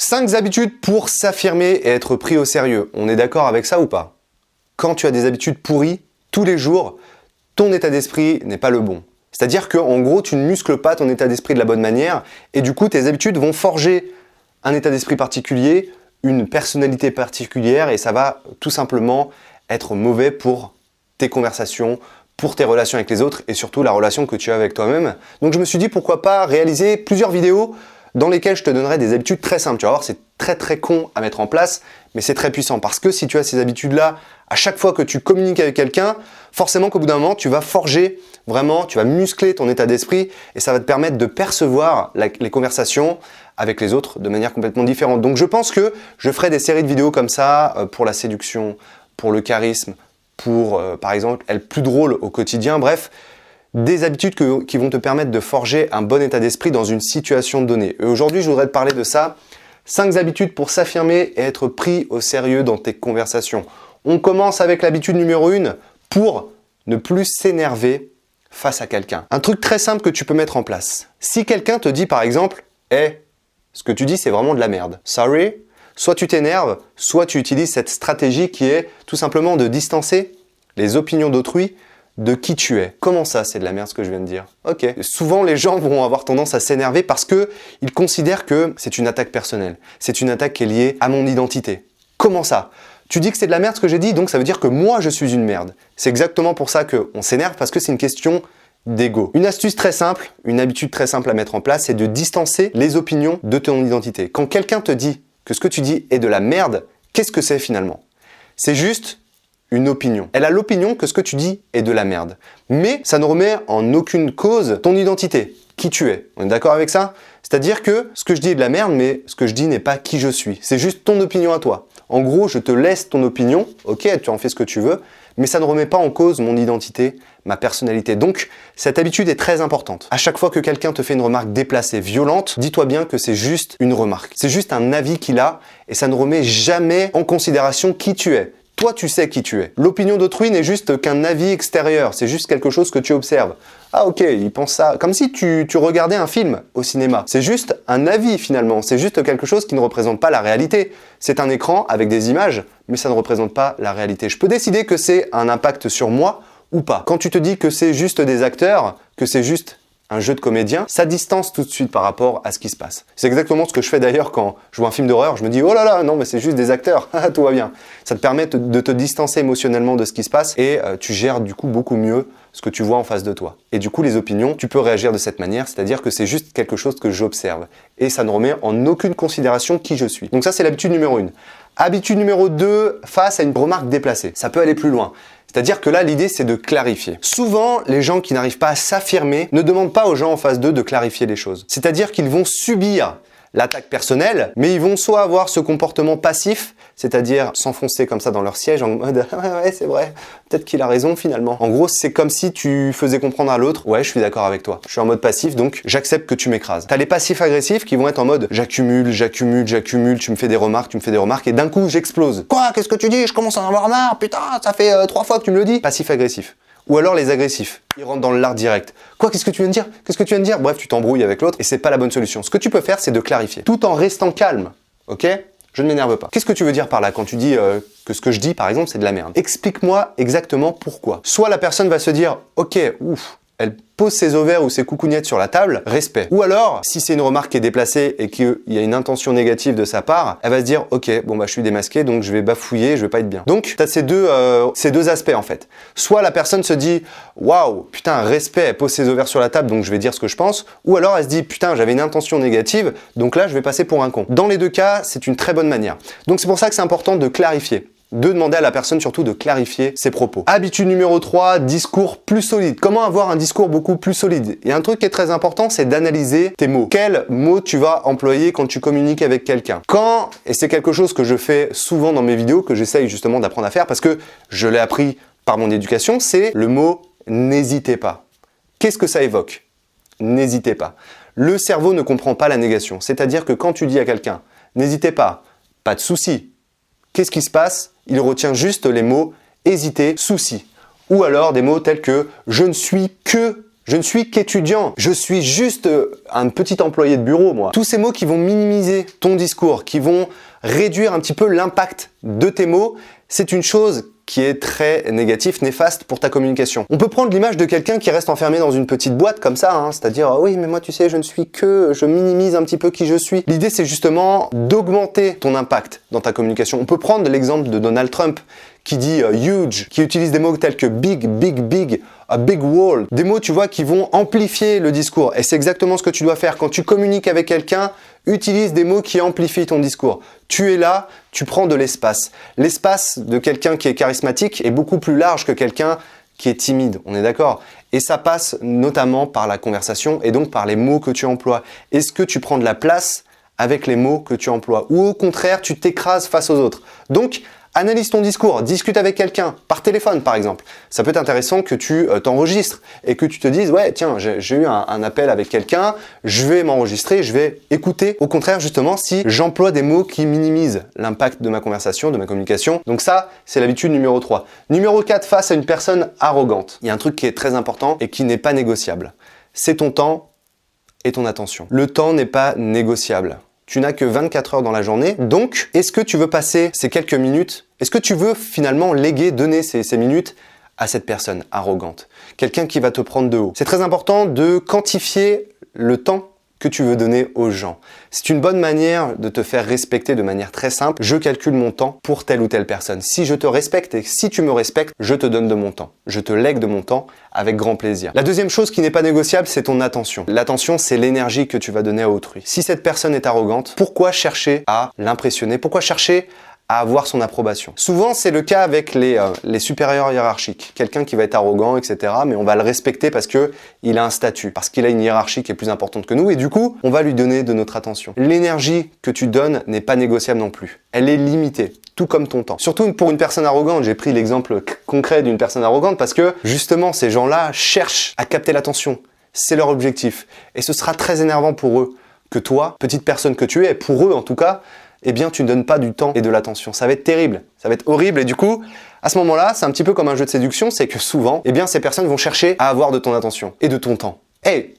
5 habitudes pour s'affirmer et être pris au sérieux. On est d'accord avec ça ou pas? Quand tu as des habitudes pourries, tous les jours, ton état d'esprit n'est pas le bon. C'est-à-dire qu'en gros, tu ne muscles pas ton état d'esprit de la bonne manière et du coup, tes habitudes vont forger un état d'esprit particulier, une personnalité particulière et ça va tout simplement être mauvais pour tes conversations, pour tes relations avec les autres et surtout la relation que tu as avec toi-même. Donc je me suis dit pourquoi pas réaliser plusieurs vidéos dans lesquelles je te donnerai des habitudes très simples. Tu vas voir, c'est très con à mettre en place, mais c'est très puissant parce que si tu as ces habitudes-là, à chaque fois que tu communiques avec quelqu'un, forcément qu'au bout d'un moment, tu vas forger vraiment, tu vas muscler ton état d'esprit et ça va te permettre de percevoir les conversations avec les autres de manière complètement différente. Donc je pense que je ferai des séries de vidéos comme ça pour la séduction, pour le charisme, pour par exemple être plus drôle au quotidien, bref, des habitudes qui vont te permettre de forger un bon état d'esprit dans une situation donnée. Et aujourd'hui, je voudrais te parler de ça. 5 habitudes pour s'affirmer et être pris au sérieux dans tes conversations. On commence avec l'habitude numéro 1 pour ne plus s'énerver face à quelqu'un. Un truc très simple que tu peux mettre en place. Si quelqu'un te dit par exemple « Hey, ce que tu dis c'est vraiment de la merde. Sorry », soit tu t'énerves, soit tu utilises cette stratégie qui est tout simplement de distancer les opinions d'autrui de qui tu es. Comment ça, c'est de la merde ce que je viens de dire? Ok. Souvent, les gens vont avoir tendance à s'énerver parce qu'ils considèrent que c'est une attaque personnelle. C'est une attaque qui est liée à mon identité. Comment ça? Tu dis que c'est de la merde ce que j'ai dit, donc ça veut dire que moi, je suis une merde. C'est exactement pour ça qu'on s'énerve, parce que c'est une question d'ego. Une astuce très simple, une habitude très simple à mettre en place, c'est de distancer les opinions de ton identité. Quand quelqu'un te dit que ce que tu dis est de la merde, qu'est-ce que c'est finalement? C'est juste une opinion. Elle a l'opinion que ce que tu dis est de la merde. Mais ça ne remet en aucune cause ton identité, qui tu es. On est d'accord avec ça? C'est-à-dire que ce que je dis est de la merde, mais ce que je dis n'est pas qui je suis. C'est juste ton opinion à toi. En gros, je te laisse ton opinion, ok, tu en fais ce que tu veux, mais ça ne remet pas en cause mon identité, ma personnalité. Donc, cette habitude est très importante. À chaque fois que quelqu'un te fait une remarque déplacée, violente, dis-toi bien que c'est juste une remarque. C'est juste un avis qu'il a et ça ne remet jamais en considération qui tu es. Toi, tu sais qui tu es. L'opinion d'autrui n'est juste qu'un avis extérieur, c'est juste quelque chose que tu observes. Ah ok, il pense ça. Comme si tu regardais un film au cinéma. C'est juste un avis finalement, c'est juste quelque chose qui ne représente pas la réalité. C'est un écran avec des images, mais ça ne représente pas la réalité. Je peux décider que c'est un impact sur moi ou pas. Quand tu te dis que c'est juste des acteurs, que c'est juste un jeu de comédien, ça distance tout de suite par rapport à ce qui se passe. C'est exactement ce que je fais d'ailleurs quand je vois un film d'horreur, je me dis « Oh là là, non mais c'est juste des acteurs, tout va bien ». Ça te permet de te distancer émotionnellement de ce qui se passe et tu gères du coup beaucoup mieux ce que tu vois en face de toi. Et du coup les opinions, tu peux réagir de cette manière, c'est-à-dire que c'est juste quelque chose que j'observe et ça ne remet en aucune considération qui je suis. Donc ça c'est l'habitude numéro 1. Habitude numéro 2, face à une remarque déplacée. Ça peut aller plus loin. C'est-à-dire que là, l'idée, c'est de clarifier. Souvent, les gens qui n'arrivent pas à s'affirmer ne demandent pas aux gens en face d'eux de clarifier les choses. C'est-à-dire qu'ils vont subir l'attaque personnelle, mais ils vont soit avoir ce comportement passif, c'est-à-dire s'enfoncer comme ça dans leur siège en mode « Ouais, c'est vrai, peut-être qu'il a raison finalement ». En gros, c'est comme si tu faisais comprendre à l'autre « Ouais, je suis d'accord avec toi, je suis en mode passif, donc j'accepte que tu m'écrases ». T'as les passifs agressifs qui vont être en mode « J'accumule, tu me fais des remarques, et d'un coup, j'explose ». « Quoi? Qu'est-ce que tu dis? Je commence à en avoir marre, putain, ça fait 3 fois que tu me le dis ». Passif-agressif. Ou alors les agressifs, ils rentrent dans l'art direct. Quoi, qu'est-ce que tu viens de dire? Qu'est-ce que tu viens de dire? Bref, tu t'embrouilles avec l'autre et c'est pas la bonne solution. Ce que tu peux faire, c'est de clarifier, tout en restant calme, ok? Je ne m'énerve pas. Qu'est-ce que tu veux dire par là quand tu dis que ce que je dis, par exemple, c'est de la merde? Explique-moi exactement pourquoi. Soit la personne va se dire, ok, ouf, elle pose ses ovaires ou ses coucougnettes sur la table, respect. Ou alors, si c'est une remarque qui est déplacée et qu'il y a une intention négative de sa part, elle va se dire, ok, bon bah je suis démasqué, donc je vais bafouiller, je vais pas être bien. Donc, tu as ces deux aspects en fait. Soit la personne se dit, waouh, putain, respect, elle pose ses ovaires sur la table, donc je vais dire ce que je pense. Ou alors elle se dit, putain, j'avais une intention négative, donc là je vais passer pour un con. Dans les deux cas, c'est une très bonne manière. Donc c'est pour ça que c'est important de clarifier. De demander à la personne surtout de clarifier ses propos. Habitude numéro 3, discours plus solide. Comment avoir un discours beaucoup plus solide? Il y a un truc qui est très important, c'est d'analyser tes mots. Quels mots tu vas employer quand tu communiques avec quelqu'un? Et c'est quelque chose que je fais souvent dans mes vidéos, que j'essaye justement d'apprendre à faire parce que je l'ai appris par mon éducation, c'est le mot « n'hésitez pas ». Qu'est-ce que ça évoque? N'hésitez pas. Le cerveau ne comprend pas la négation. C'est-à-dire que quand tu dis à quelqu'un « n'hésitez pas », pas de souci. Qu'est-ce qui se passe? Il retient juste les mots « hésiter »,« souci ». Ou alors des mots tels que « je ne suis que Je ne suis qu'étudiant. Je suis juste un petit employé de bureau, moi. Tous ces mots qui vont minimiser ton discours, qui vont réduire un petit peu l'impact de tes mots, c'est une chose qui est très négatif, néfaste pour ta communication. On peut prendre l'image de quelqu'un qui reste enfermé dans une petite boîte comme ça, hein, c'est-à-dire oui mais moi tu sais je ne suis que, je minimise un petit peu qui je suis. L'idée c'est justement d'augmenter ton impact dans ta communication. On peut prendre l'exemple de Donald Trump qui dit huge, qui utilise des mots tels que big, big, big, a big wall, des mots tu vois qui vont amplifier le discours et c'est exactement ce que tu dois faire quand tu communiques avec quelqu'un. Utilise des mots qui amplifient ton discours. Tu es là, tu prends de l'espace. L'espace de quelqu'un qui est charismatique est beaucoup plus large que quelqu'un qui est timide, on est d'accord? Et ça passe notamment par la conversation et donc par les mots que tu emploies. Est-ce que tu prends de la place avec les mots que tu emploies? Ou au contraire, tu t'écrases face aux autres? Donc, analyse ton discours, discute avec quelqu'un, par téléphone par exemple. Ça peut être intéressant que tu t'enregistres et que tu te dises « Ouais, tiens, j'ai eu un appel avec quelqu'un, je vais m'enregistrer, je vais écouter. » Au contraire, justement, si j'emploie des mots qui minimisent l'impact de ma conversation, de ma communication. Donc ça, c'est l'habitude numéro 3. Numéro 4, face à une personne arrogante. Il y a un truc qui est très important et qui n'est pas négociable. C'est ton temps et ton attention. Le temps n'est pas négociable. Tu n'as que 24 heures dans la journée, donc est-ce que tu veux passer ces quelques minutes, est-ce que tu veux finalement donner ces minutes à cette personne arrogante, quelqu'un qui va te prendre de haut? C'est très important de quantifier le temps que tu veux donner aux gens. C'est une bonne manière de te faire respecter de manière très simple. Je calcule mon temps pour telle ou telle personne. Si je te respecte et si tu me respectes, je te donne de mon temps. Je te lègue de mon temps avec grand plaisir. La deuxième chose qui n'est pas négociable, c'est ton attention. L'attention, c'est l'énergie que tu vas donner à autrui. Si cette personne est arrogante, pourquoi chercher à l'impressionner? Pourquoi chercher à avoir son approbation? Souvent, c'est le cas avec les supérieurs hiérarchiques. Quelqu'un qui va être arrogant, etc. Mais on va le respecter parce qu'il a un statut, parce qu'il a une hiérarchie qui est plus importante que nous. Et du coup, on va lui donner de notre attention. L'énergie que tu donnes n'est pas négociable non plus. Elle est limitée, tout comme ton temps. Surtout pour une personne arrogante. J'ai pris l'exemple concret d'une personne arrogante parce que justement, ces gens-là cherchent à capter l'attention. C'est leur objectif. Et ce sera très énervant pour eux que toi, petite personne que tu es, pour eux en tout cas, eh bien tu ne donnes pas du temps et de l'attention. Ça va être terrible, ça va être horrible et du coup, à ce moment-là, c'est un petit peu comme un jeu de séduction, c'est que souvent, eh bien ces personnes vont chercher à avoir de ton attention et de ton temps. Hey,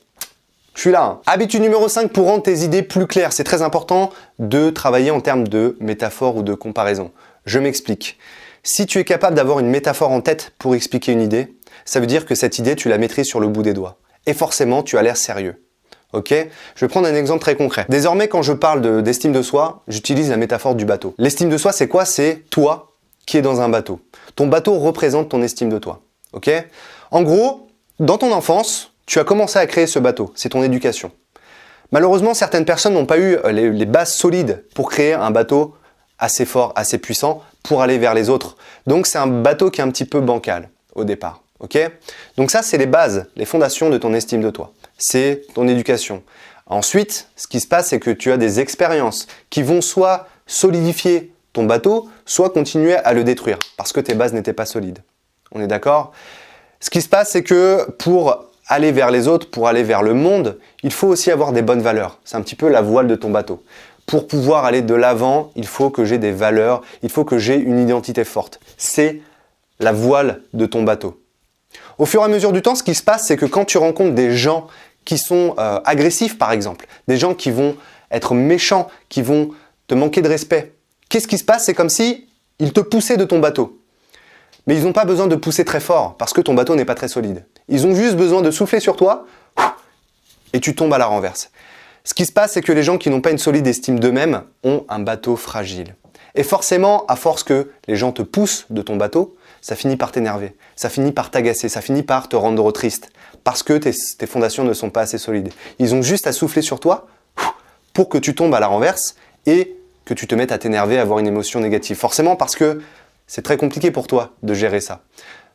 je suis là. Hein. Habitude numéro 5 pour rendre tes idées plus claires. C'est très important de travailler en termes de métaphore ou de comparaison. Je m'explique. Si tu es capable d'avoir une métaphore en tête pour expliquer une idée, ça veut dire que cette idée, tu la maîtrises sur le bout des doigts. Et forcément, tu as l'air sérieux. Ok? Je vais prendre un exemple très concret. Désormais, quand je parle d'estime de soi, j'utilise la métaphore du bateau. L'estime de soi, c'est quoi? C'est toi qui es dans un bateau. Ton bateau représente ton estime de toi. Ok? En gros, dans ton enfance, tu as commencé à créer ce bateau. C'est ton éducation. Malheureusement, certaines personnes n'ont pas eu les bases solides pour créer un bateau assez fort, assez puissant pour aller vers les autres. Donc, c'est un bateau qui est un petit peu bancal au départ. Ok? Donc ça, c'est les bases, les fondations de ton estime de toi. C'est ton éducation. Ensuite, ce qui se passe, c'est que tu as des expériences qui vont soit solidifier ton bateau, soit continuer à le détruire parce que tes bases n'étaient pas solides. On est d'accord? Ce qui se passe, c'est que pour aller vers les autres, pour aller vers le monde, il faut aussi avoir des bonnes valeurs. C'est un petit peu la voile de ton bateau. Pour pouvoir aller de l'avant, il faut que j'ai des valeurs, il faut que j'ai une identité forte. C'est la voile de ton bateau. Au fur et à mesure du temps, ce qui se passe, c'est que quand tu rencontres des gens qui sont agressifs, par exemple, des gens qui vont être méchants, qui vont te manquer de respect, qu'est-ce qui se passe? C'est comme si ils te poussaient de ton bateau. Mais ils n'ont pas besoin de pousser très fort parce que ton bateau n'est pas très solide. Ils ont juste besoin de souffler sur toi et tu tombes à la renverse. Ce qui se passe, c'est que les gens qui n'ont pas une solide estime d'eux-mêmes ont un bateau fragile. Et forcément, à force que les gens te poussent de ton bateau, ça finit par t'énerver, ça finit par t'agacer, ça finit par te rendre triste parce que tes fondations ne sont pas assez solides. Ils ont juste à souffler sur toi pour que tu tombes à la renverse et que tu te mettes à t'énerver, à avoir une émotion négative. Forcément parce que c'est très compliqué pour toi de gérer ça.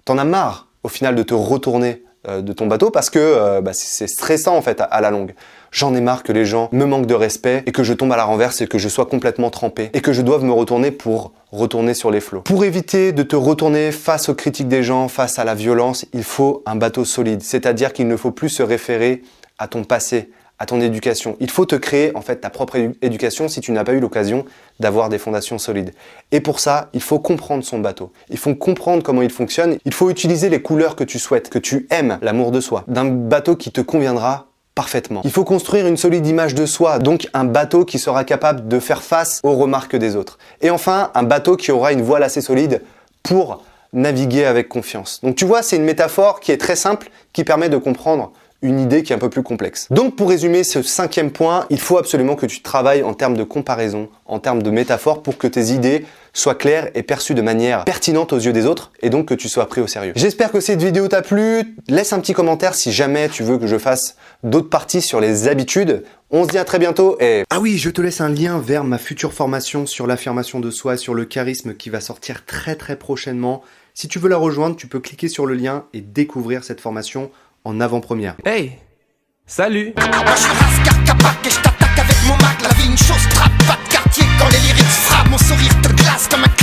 T'en as marre au final de te retourner de ton bateau parce que c'est stressant en fait à la longue. J'en ai marre que les gens me manquent de respect et que je tombe à la renverse et que je sois complètement trempé et que je doive me retourner pour retourner sur les flots. Pour éviter de te retourner face aux critiques des gens, face à la violence, il faut un bateau solide. C'est-à-dire qu'il ne faut plus se référer à ton passé, à ton éducation. Il faut te créer en fait ta propre éducation si tu n'as pas eu l'occasion d'avoir des fondations solides. Et pour ça, il faut comprendre son bateau. Il faut comprendre comment il fonctionne. Il faut utiliser les couleurs que tu souhaites, que tu aimes, l'amour de soi, d'un bateau qui te conviendra parfaitement. Il faut construire une solide image de soi, donc un bateau qui sera capable de faire face aux remarques des autres. Et enfin, un bateau qui aura une voile assez solide pour naviguer avec confiance. Donc tu vois, c'est une métaphore qui est très simple, qui permet de comprendre une idée qui est un peu plus complexe. Donc pour résumer ce 5e point, il faut absolument que tu travailles en termes de comparaison, en termes de métaphore pour que tes idées soient claires et perçues de manière pertinente aux yeux des autres et donc que tu sois pris au sérieux. J'espère que cette vidéo t'a plu. Laisse un petit commentaire si jamais tu veux que je fasse d'autres parties sur les habitudes. On se dit à très bientôt et... Ah oui, je te laisse un lien vers ma future formation sur l'affirmation de soi, sur le charisme qui va sortir très prochainement. Si tu veux la rejoindre, tu peux cliquer sur le lien et découvrir cette formation en avant-première. Hey, salut. Moi je suis Raskar Kapak et je t'attaque avec mon mag. La vie une chose, trappe pas de quartier quand les lyrics frappent. Mon sourire te glace comme un